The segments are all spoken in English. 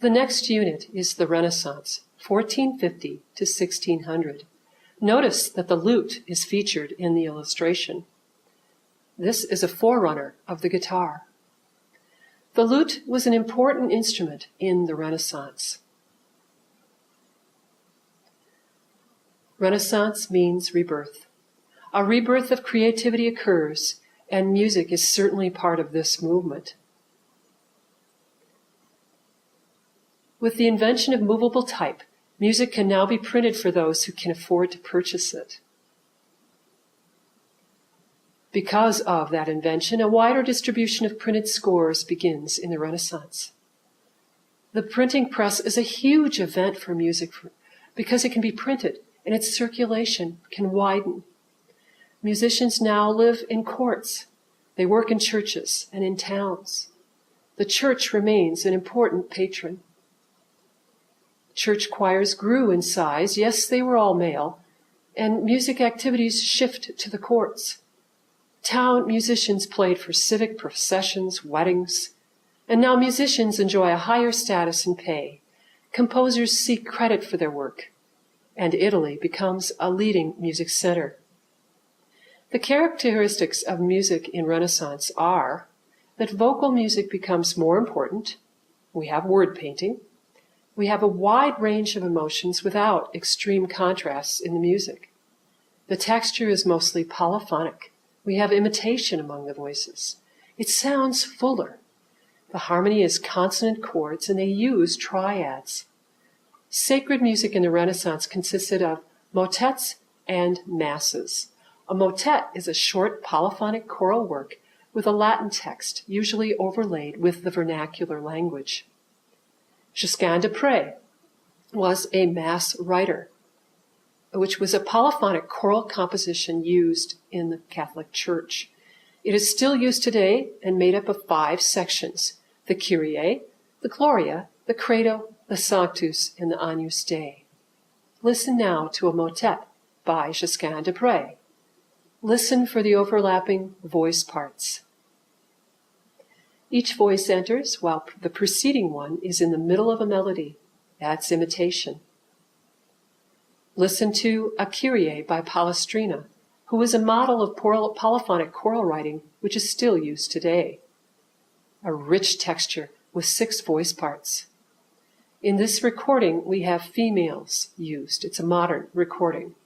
The next unit is the Renaissance, 1450 to 1600. Notice that the lute is featured in the illustration. This is a forerunner of the guitar. The lute was an important instrument in the Renaissance. Renaissance means rebirth. A rebirth of creativity occurs, and music is certainly part of this movement. With the invention of movable type, music can now be printed for those who can afford to purchase it. Because of that invention, a wider distribution of printed scores begins in the Renaissance. The printing press is a huge event for music because it can be printed and its circulation can widen. Musicians now live in courts. They work in churches and in towns. The church remains an important patron. Church choirs grew in size. Yes, they were all male. And music activities shift to the courts. Town musicians played for civic processions, weddings. And now musicians enjoy a higher status and pay. Composers seek credit for their work. And Italy becomes a leading music center. The characteristics of music in Renaissance are that vocal music becomes more important. We have word painting. We have a wide range of emotions without extreme contrasts in the music. The texture is mostly polyphonic. We have imitation among the voices. It sounds fuller. The harmony is consonant chords, and they use triads. Sacred music in the Renaissance consisted of motets and masses. A motet is a short polyphonic choral work with a Latin text, usually overlaid with the vernacular language. Josquin de Prez was a mass writer, which was a polyphonic choral composition used in the Catholic Church. It is still used today and made up of 5 sections: the Kyrie, the Gloria, the Credo, the Sanctus, and the Agnus Dei. Listen now to a motet by Josquin de Prez. Listen for the overlapping voice parts. Each voice enters while the preceding one is in the middle of a melody. That's imitation. Listen to a Kyrie by Palestrina, who is a model of polyphonic choral writing which is still used today. A rich texture with 6 voice parts. In this recording, we have females used. It's a modern recording.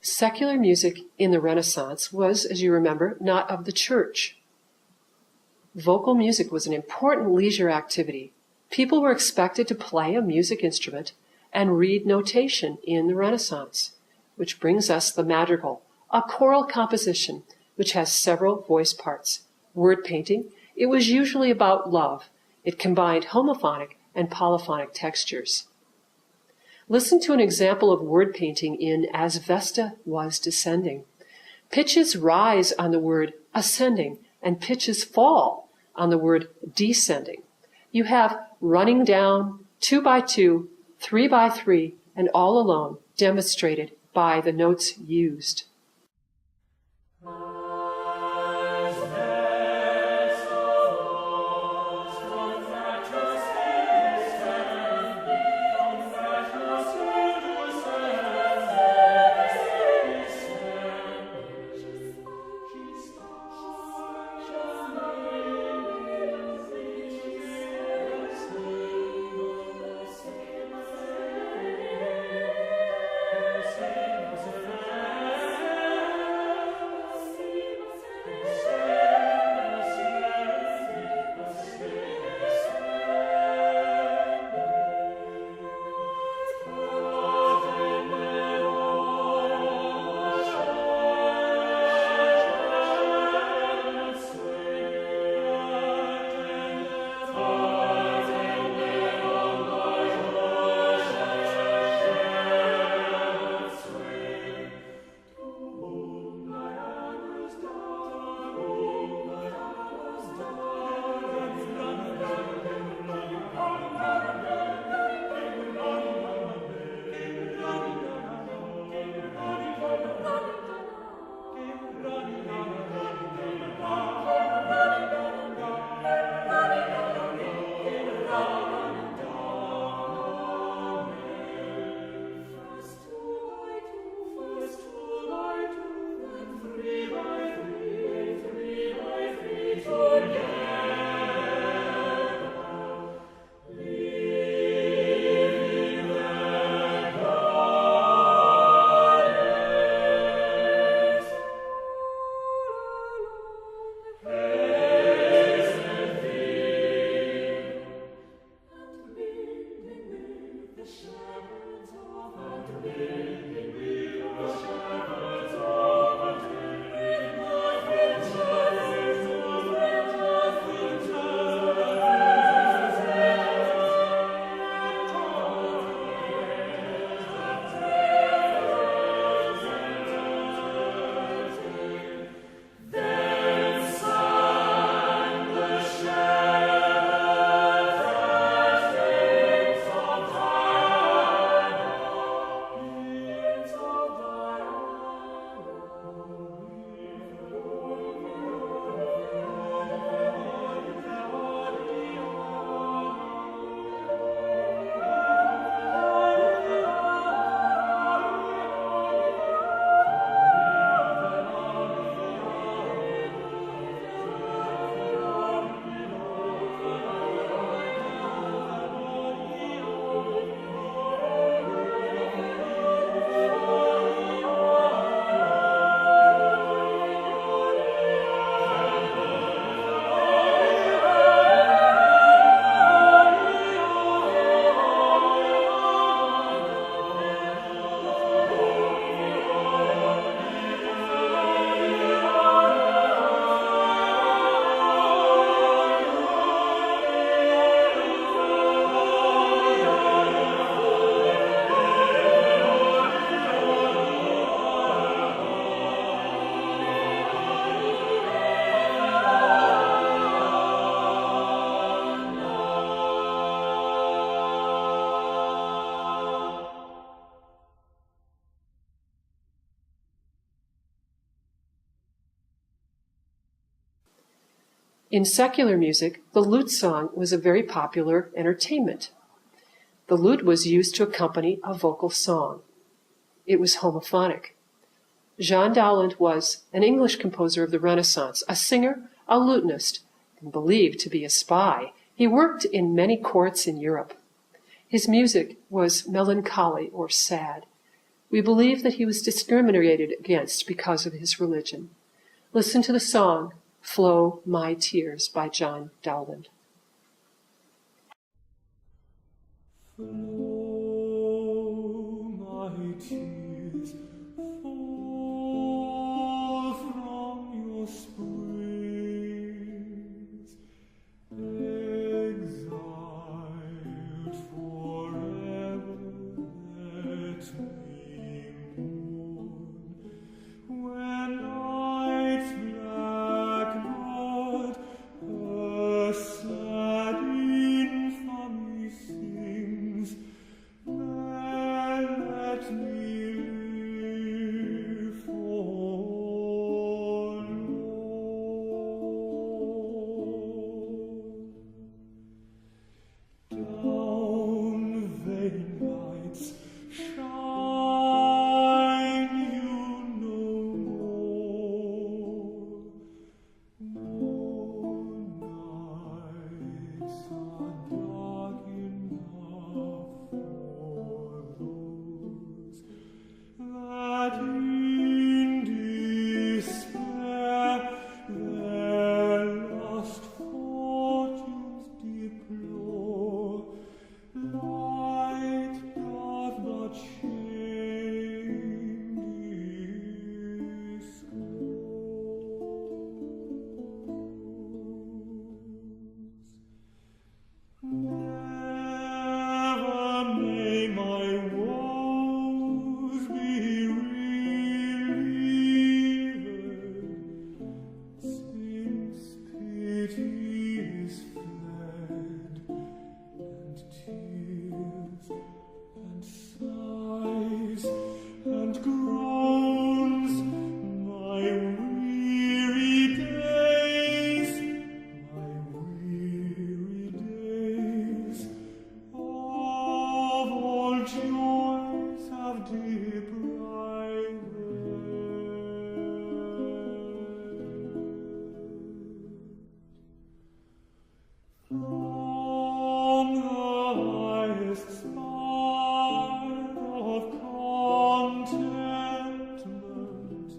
Secular music in the Renaissance was, as you remember, not of the church. Vocal music was an important leisure activity. People were expected to play a music instrument and read notation in the Renaissance, which brings us the madrigal, a choral composition which has several voice parts. Word painting, it was usually about love. It combined homophonic and polyphonic textures. Listen to an example of word painting in As Vesta Was Descending. Pitches rise on the word ascending, and pitches fall on the word descending. You have running down, 2 by 2, 3 by 3, and all alone demonstrated by the notes used. In secular music, the lute song was a very popular entertainment. The lute was used to accompany a vocal song. It was homophonic. Jean Dowland was an English composer of the Renaissance, a singer, a lutenist, and believed to be a spy. He worked in many courts in Europe. His music was melancholy or sad. We believe that he was discriminated against because of his religion. Listen to the song, Flow My Tears by John Dowland. Flow my tears, fall from your springs, exiled forever, let me mourn. When night's black night her sad infamy sings, let me live forlorn. Down vain lights shine you no more. No nights are dark enough for those that in despair their lost fortunes deplore. Light doth but shame disclose. Never may my woes be relieved, since pity is fled, and tears and sighs and groans, my weary days of all joys have deprived. From the highest spire of contentment,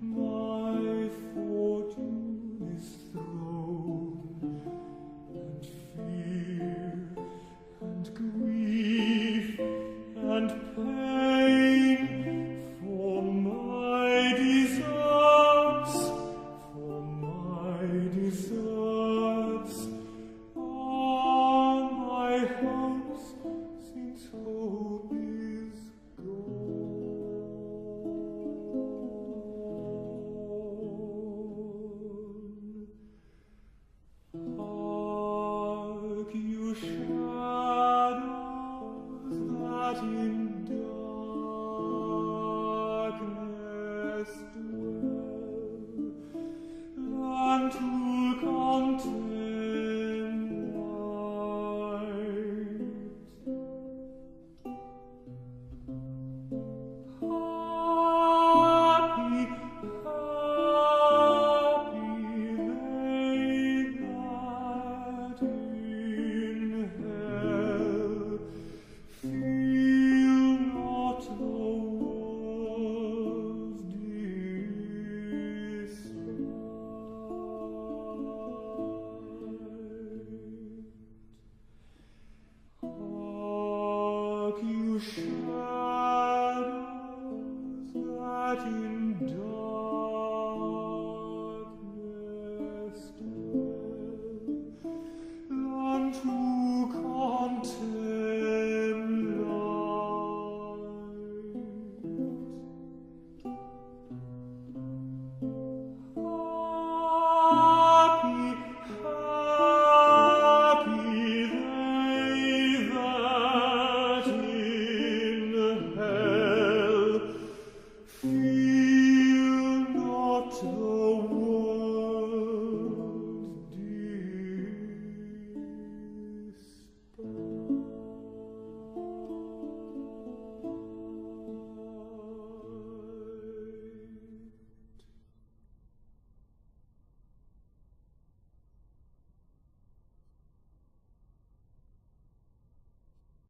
my fortune is thrown, and fear and grief and pain for my deserts, on my hopes, since hope is gone. Hark, you shadows that in darkness dwell, learn to contemn light. Happy, happy they that in hell feel not the world's despite. Hark, you shadows that in